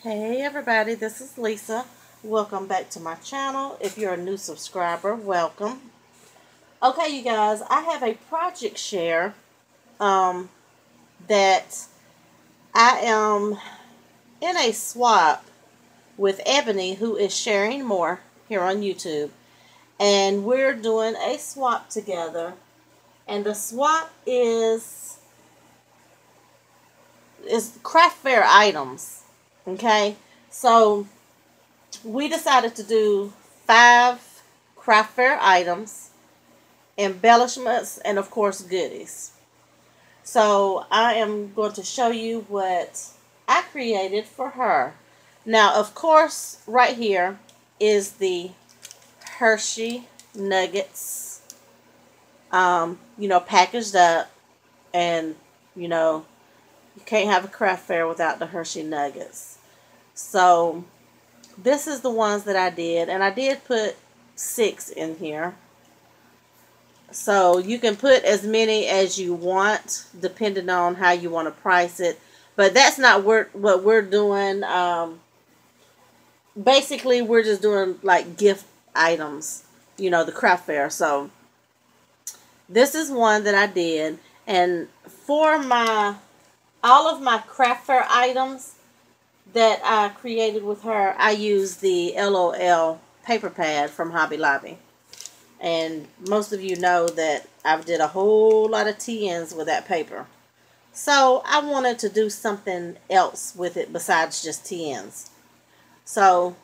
Hey everybody, this is Lisa. Welcome back to my channel. If you're a new subscriber, welcome. Okay, you guys, I have a project share that I am in a swap with Ebony, who is Sharingmoore here on YouTube. And we're doing a swap together. And the swap is craft fair items. Okay, so we decided to do 5 craft fair items, embellishments, and of course goodies. So I am going to show you what I created for her. Now, of course, right here is the Hershey Nuggets, packaged up, and you can't have a craft fair without the Hershey Nuggets. So this is the ones that I did, and I did put 6 in here. So you can put as many as you want depending on how you want to price it. But that's not what we're doing. Basically, we're just doing like gift items, the craft fair. So this is one that I did. And for all of my craft fair items that I created with her, I used the LOL paper pad from Hobby Lobby. And most of you know that I've did a whole lot of TNs with that paper. So I wanted to do something else with it besides just TNs. So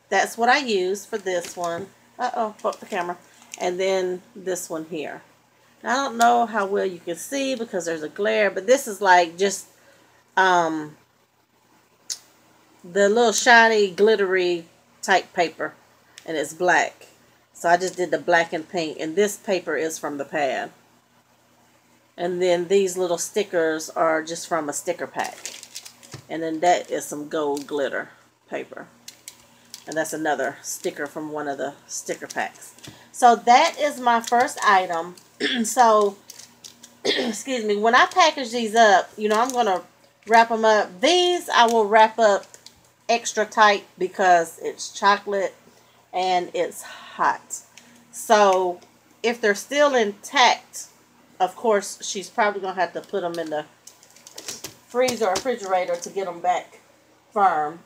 that's what I used for this one. Fuck the camera. And then this one here. Now, I don't know how well you can see because there's a glare, but this is like just the little shiny, glittery type paper, and it's black. So I just did the black and pink, and this paper is from the pad. And then these little stickers are just from a sticker pack. And then that is some gold glitter paper. And that's another sticker from one of the sticker packs. So that is my first item. So, excuse me, when I package these up, I'm going to wrap them up. These I will wrap up extra tight because it's chocolate and it's hot. So if they're still intact, of course, she's probably going to have to put them in the freezer or refrigerator to get them back firm.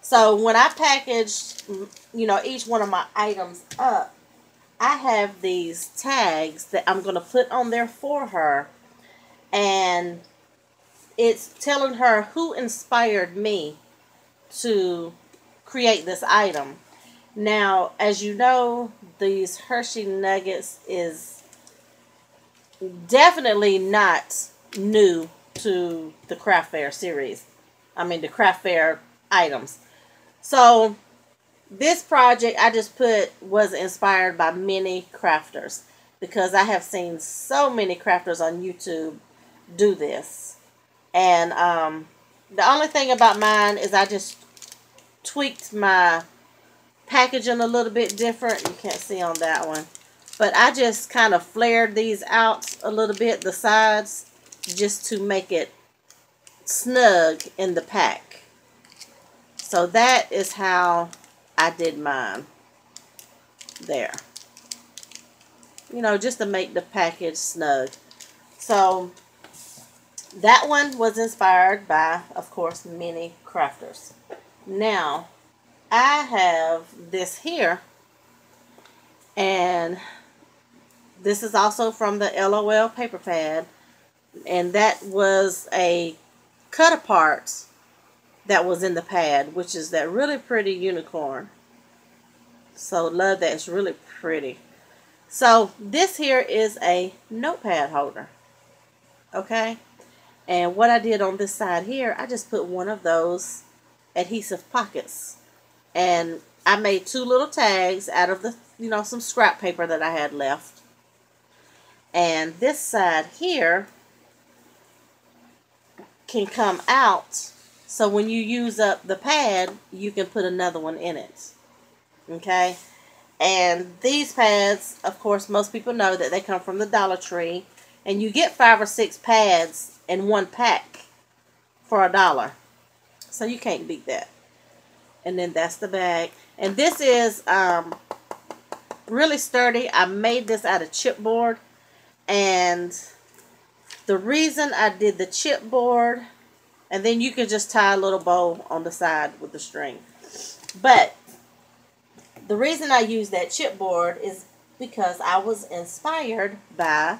So when I packaged, each one of my items up, I have these tags that I'm going to put on there for her. And it's telling her who inspired me to create this item. Now, as you know, these Hershey Nuggets is definitely not new to the craft fair series. I mean, the craft fair items. So this project I just put was inspired by many crafters because I have seen so many crafters on YouTube do this. And the only thing about mine is I just tweaked my packaging a little bit different. You can't see on that one. But I just kind of flared these out a little bit, the sides, just to make it snug in the pack. So that is how I did mine. There. Just to make the package snug. So that one was inspired by, of course, many crafters. Now, I have this here, and this is also from the LOL paper pad, and that was a cut apart that was in the pad, which is that really pretty unicorn. So love that. It's really pretty. So this here is a notepad holder. Okay? And what I did on this side here, I just put one of those adhesive pockets. And I made 2 little tags out of the, some scrap paper that I had left. And this side here can come out. So when you use up the pad, you can put another one in it. Okay? And these pads, of course, most people know that they come from the Dollar Tree. And you get 5 or 6 pads in one pack for $1. So you can't beat that. And then that's the bag. And this is really sturdy. I made this out of chipboard. And the reason I did the chipboard, and then you can just tie a little bow on the side with the string. But the reason I use that chipboard is because I was inspired by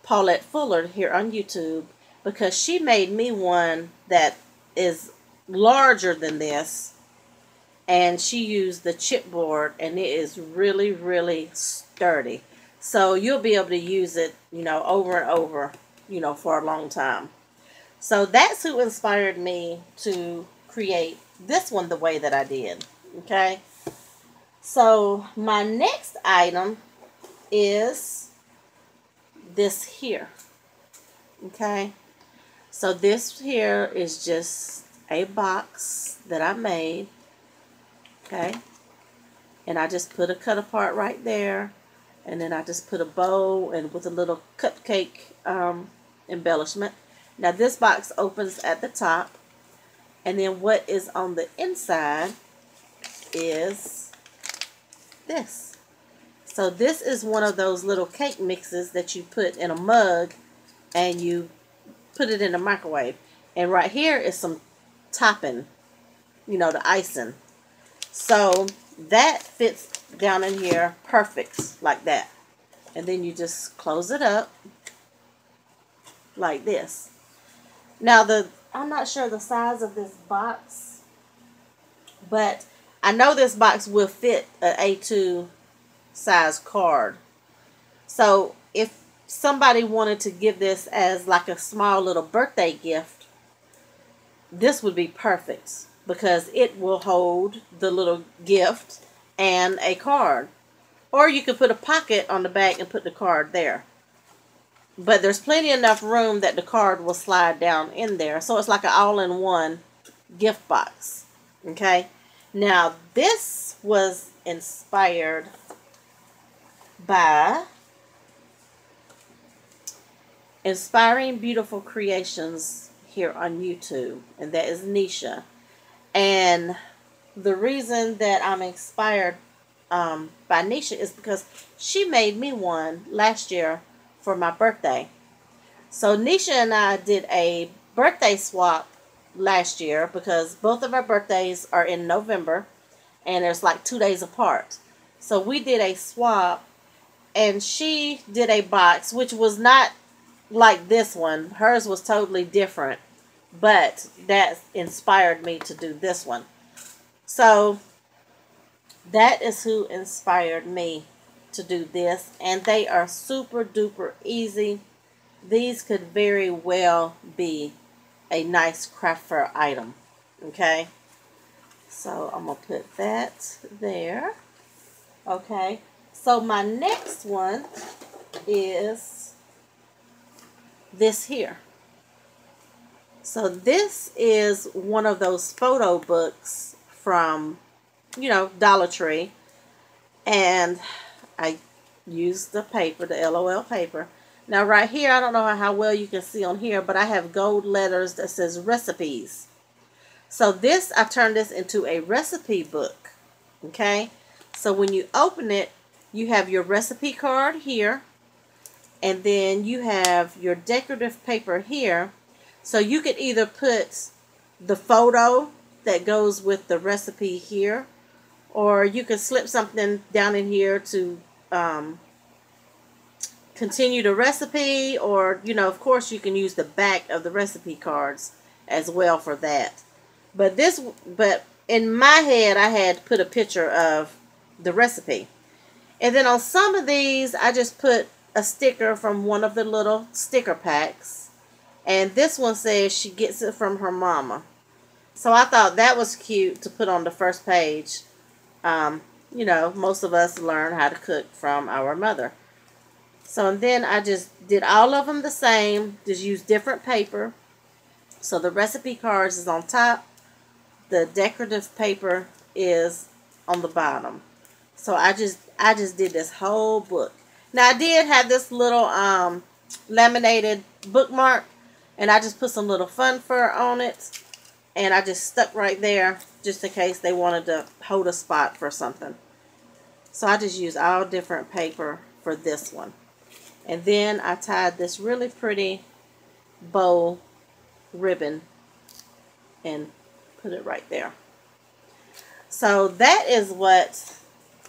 Paulette Fuller here on YouTube, because she made me one that is larger than this, and she used the chipboard, and it is really, really sturdy. So you'll be able to use it, you know, over and over, you know, for a long time. So that's who inspired me to create this one the way that I did. Okay. So my next item is this here. Okay. So this here is just a box that I made. Okay. And I just put a cut apart right there. And then I just put a bow and with a little cupcake embellishment. Now this box opens at the top. And then what is on the inside is this. So this is one of those little cake mixes that you put in a mug and you put it in the microwave. And right here is some topping, you know, the icing. So that fits down in here perfect like that. And then you just close it up like this. Now I'm not sure the size of this box, but I know this box will fit an A2 size card. So if somebody wanted to give this as like a small little birthday gift, this would be perfect because it will hold the little gift and a card. Or you could put a pocket on the back and put the card there. But there's plenty enough room that the card will slide down in there. So it's like an all-in-one gift box. Okay. Now this was inspired by Inspiring Beautiful Creations here on YouTube. And that is Nisha. And the reason that I'm inspired by Nisha is because she made me one last year for my birthday. So Nisha and I did a birthday swap last year because both of our birthdays are in November and there's like 2 days apart. So we did a swap and she did a box which was not like this one. Hers was totally different, but that inspired me to do this one. So that is who inspired me to do this, and they are super duper easy. These could very well be a nice craft fair item. Okay, so I'm gonna put that there. Okay, so my next one is this here. So this is one of those photo books from, you know, Dollar Tree, and I used the paper, the LOL paper. Now right here, I don't know how well you can see on here, but I have gold letters that says recipes. So this, I turned this into a recipe book. Okay, so when you open it, you have your recipe card here, and then you have your decorative paper here. So you could either put the photo that goes with the recipe here, or you could slip something down in here to continue the recipe, or, you know, of course you can use the back of the recipe cards as well for that. But in my head, I had put a picture of the recipe. And then on some of these, I just put a sticker from one of the little sticker packs. And this one says she gets it from her mama. So I thought that was cute to put on the first page. You know, most of us learn how to cook from our mother. So and then I just did all of them the same. Just use different paper. So the recipe cards is on top. The decorative paper is on the bottom. So I just did this whole book. Now I did have this little laminated bookmark, And I just put some little fun fur on it. And I just stuck right there just in case they wanted to hold a spot for something. So I just used all different paper for this one. And then I tied this really pretty bow ribbon and put it right there. So that is what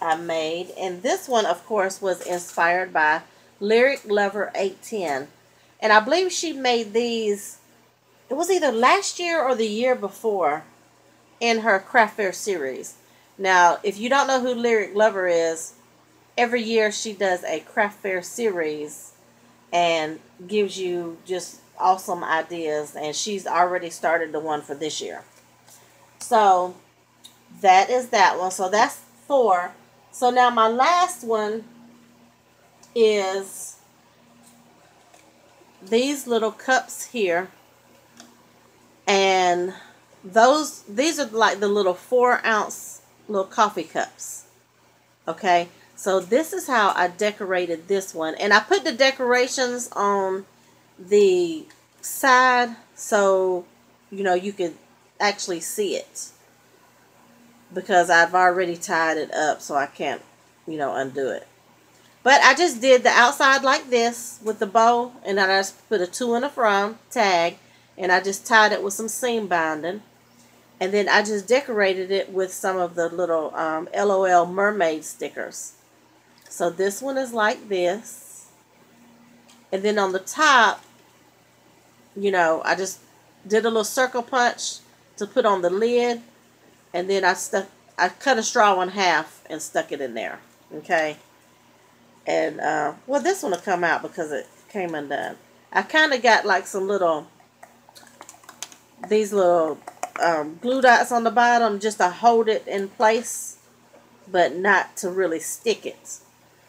I made. And this one, of course, was inspired by Lyric Lover 810. And I believe she made these, it was either last year or the year before, in her craft fair series. Now, if you don't know who Lyric Lover is, every year she does a craft fair series and gives you just awesome ideas. And she's already started the one for this year. So that is that one. So that's 4. So now my last one is these little cups here. And these are like the little 4-ounce little coffee cups. Okay, so this is how I decorated this one. And I put the decorations on the side so, you know, you could actually see it. Because I've already tied it up so I can't, you know, undo it. But I just did the outside like this with the bow. And then I just put a to and a from tag. And I just tied it with some seam binding. And then I just decorated it with some of the little LOL mermaid stickers. So this one is like this. And then on the top, you know, I just did a little circle punch to put on the lid. And then I cut a straw in half and stuck it in there. Okay. And, well, this one will come out because it came undone. I kind of got like some little, these little glue dots on the bottom just to hold it in place, but not to really stick it.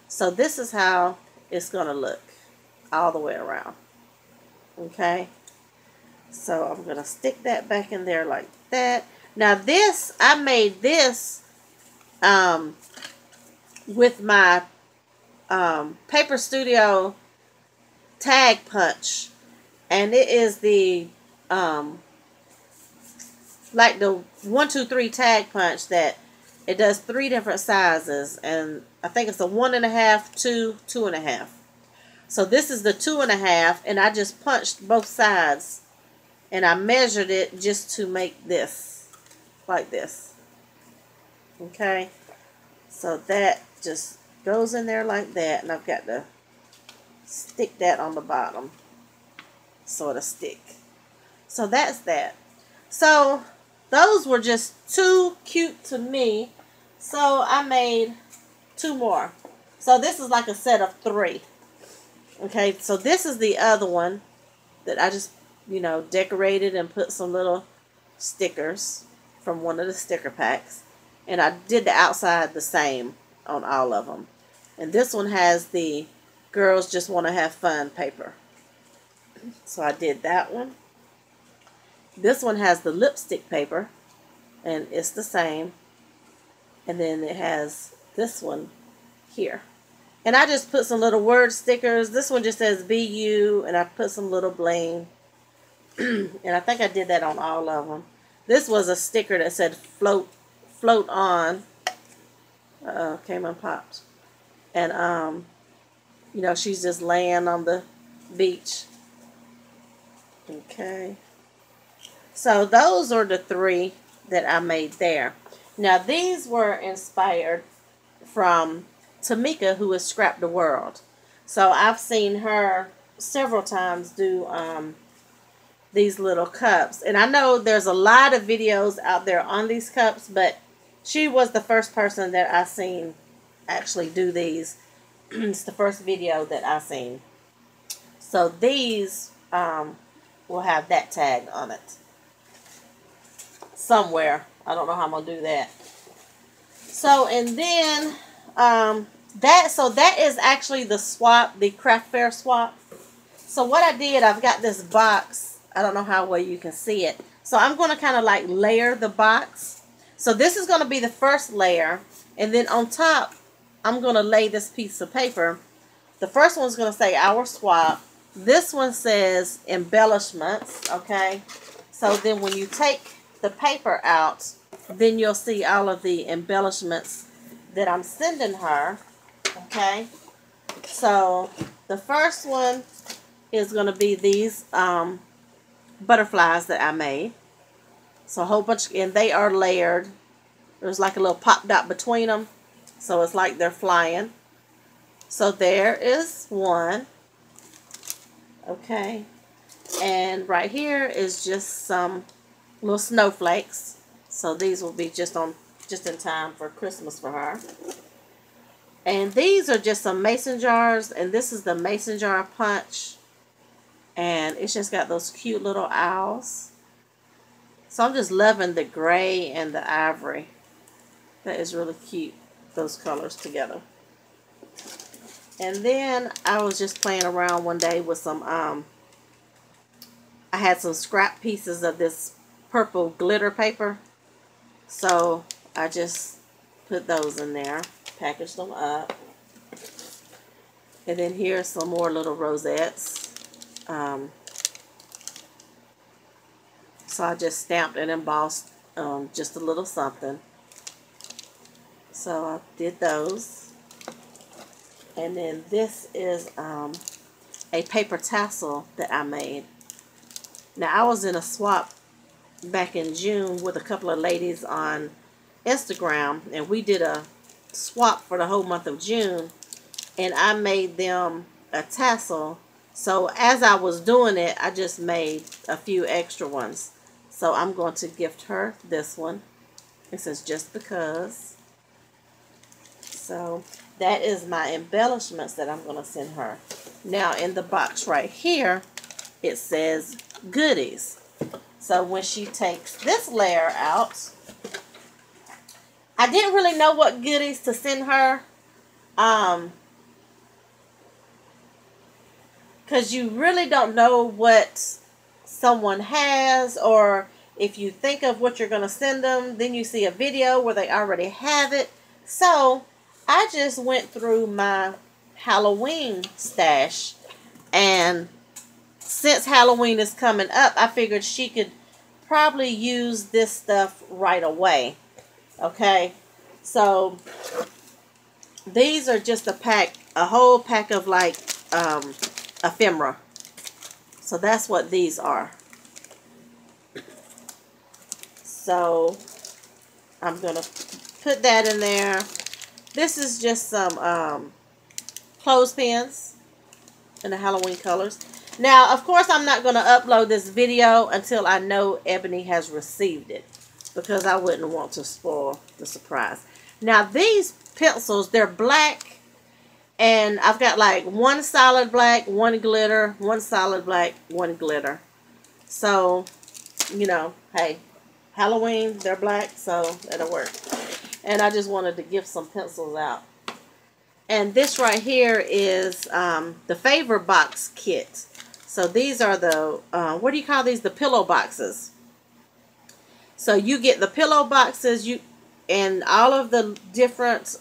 So this is how it's going to look all the way around. Okay. So I'm going to stick that back in there like that. Now this, I made this with my Paper Studio tag punch. And it is the, like the 1, 2, 3 tag punch that it does 3 different sizes. And I think it's a 1.5, 2, 2.5. So this is the 2.5 and I just punched both sides. And I measured it just to make this. Like this. Okay. So that just goes in there like that. And I've got to stick that on the bottom. So it'll stick. So that's that. So those were just too cute to me. So I made 2 more. So this is like a set of 3. Okay. So this is the other one that I just, you know, decorated and put some little stickers from one of the sticker packs. And I did the outside the same on all of them. And this one has the girls just want to have fun paper. So I did that one. This one has the lipstick paper. And it's the same. And then it has this one here. And I just put some little word stickers. This one just says be you. And I put some little bling. And I think I did that on all of them. This was a sticker that said float on. Came and popped. And, you know, she's just laying on the beach. Okay. So those are the 3 that I made there. Now these were inspired from Tamika, who has Scrap the World. So I've seen her several times do these little cups. And I know there's a lot of videos out there on these cups, but she was the first person that I seen actually do these. It's the first video that I seen. So these will have that tag on it. Somewhere. I don't know how I'm going to do that. So, and then that is actually the swap, the craft fair swap. So what I did, I've got this box. I don't know how well you can see it. So I'm going to kind of like layer the box. So this is going to be the first layer. And then on top, I'm going to lay this piece of paper. The first one's going to say our swap. This one says Embellishments, okay? So then when you take the paper out, then you'll see all of the embellishments that I'm sending her, okay? So the first one is going to be these butterflies that I made. So a whole bunch, and they are layered. There's like a little pop dot between them, so it's like they're flying. So there is one. Okay, and right here is just some little snowflakes. So these will be just in time for Christmas for her. And these are just some mason jars, and this is the mason jar punch, and it's just got those cute little owls. So I'm just loving the gray and the ivory. That is really cute, those colors together. And then I was just playing around one day with some, I had some scrap pieces of this purple glitter paper. So I just put those in there, packaged them up. And then here's some more little rosettes. So I just stamped and embossed just a little something. So I did those. And then this is a paper tassel that I made. Now I was in a swap back in June with a couple of ladies on Instagram, and we did a swap for the whole month of June, and I made them a tassel. So as I was doing it, I just made a few extra ones. So I'm going to gift her this one. It says just because. So that is my embellishments that I'm going to send her. Now in the box right here, it says goodies. So when she takes this layer out, I didn't really know what goodies to send her. Because you really don't know what someone has, or if you think of what you're going to send them, then you see a video where they already have it. So I just went through my Halloween stash, and since Halloween is coming up, I figured she could probably use this stuff right away. Okay, so these are just a whole pack of like ephemera. So that's what these are. So I'm gonna put that in there. This is just some clothespins in the Halloween colors. Now, of course, I'm not going to upload this video until I know Ebony has received it, because I wouldn't want to spoil the surprise. Now, these pencils, they're black, and I've got like one solid black, one glitter, one solid black, one glitter. So, you know, hey, Halloween, they're black, so that'll work. And I just wanted to give some pencils out. And this right here is the Favor Box Kit. So these are the, what do you call these? The pillow boxes. So you get the pillow boxes, and all of the different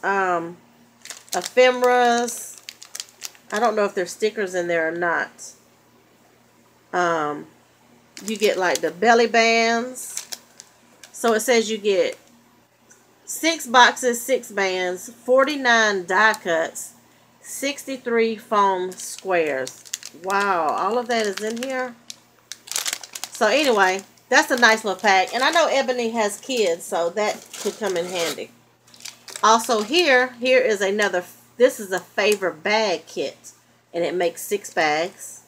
ephemeras. I don't know if there's stickers in there or not. You get like the belly bands. So it says you get 6 boxes, 6 bands, 49 die cuts, 63 foam squares. Wow, all of that is in here. So anyway, that's a nice little pack. And I know Ebony has kids, so that could come in handy. Also here is another, this is a Favor bag kit. And it makes 6 bags.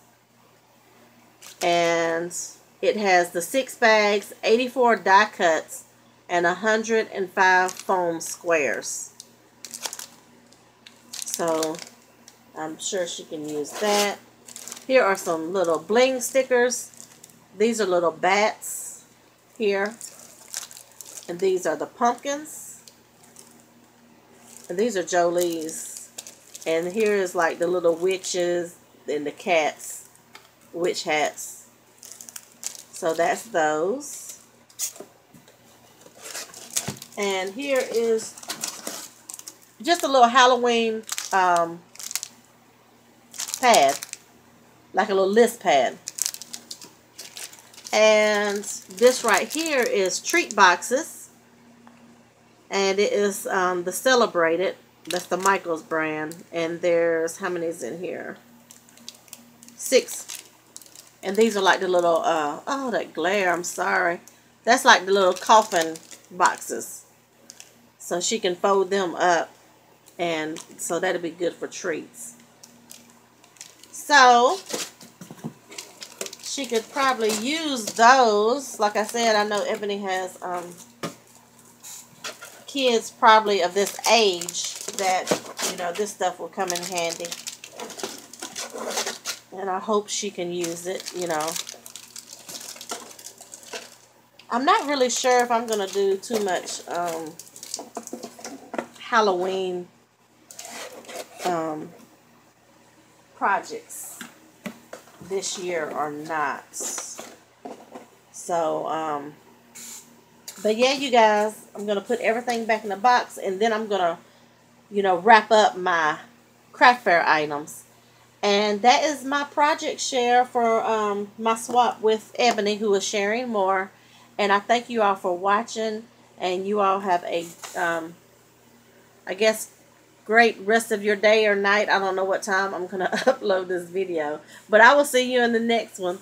And it has the 6 bags, 84 die cuts, and 105 foam squares. So I'm sure she can use that. Here are some little bling stickers. These are little bats here. And these are the pumpkins. And these are Jolie's. And here is like the little witches and the cats, witch hats. So that's those. And here is just a little Halloween pad. like a little list pad. And this right here is treat boxes. And it is the Celebrated. That's the Michaels brand. And there's, how many is in here? 6. And these are like the little, oh, that glare, I'm sorry. That's like the little coffin boxes. So she can fold them up. And so that'll be good for treats. So she could probably use those. Like I said, I know Ebony has kids probably of this age that, you know, this stuff will come in handy. And I hope she can use it, you know. I'm not really sure if I'm going to do too much Halloween projects this year or not. So, but yeah, you guys, I'm going to put everything back in the box, and then I'm going to, you know, wrap up my craft fair items. And that is my project share for my swap with Ebony, who is Sharingmoore. And I thank you all for watching, and you all have a, I guess, great rest of your day or night. I don't know what time I'm going to upload this video, but I will see you in the next one.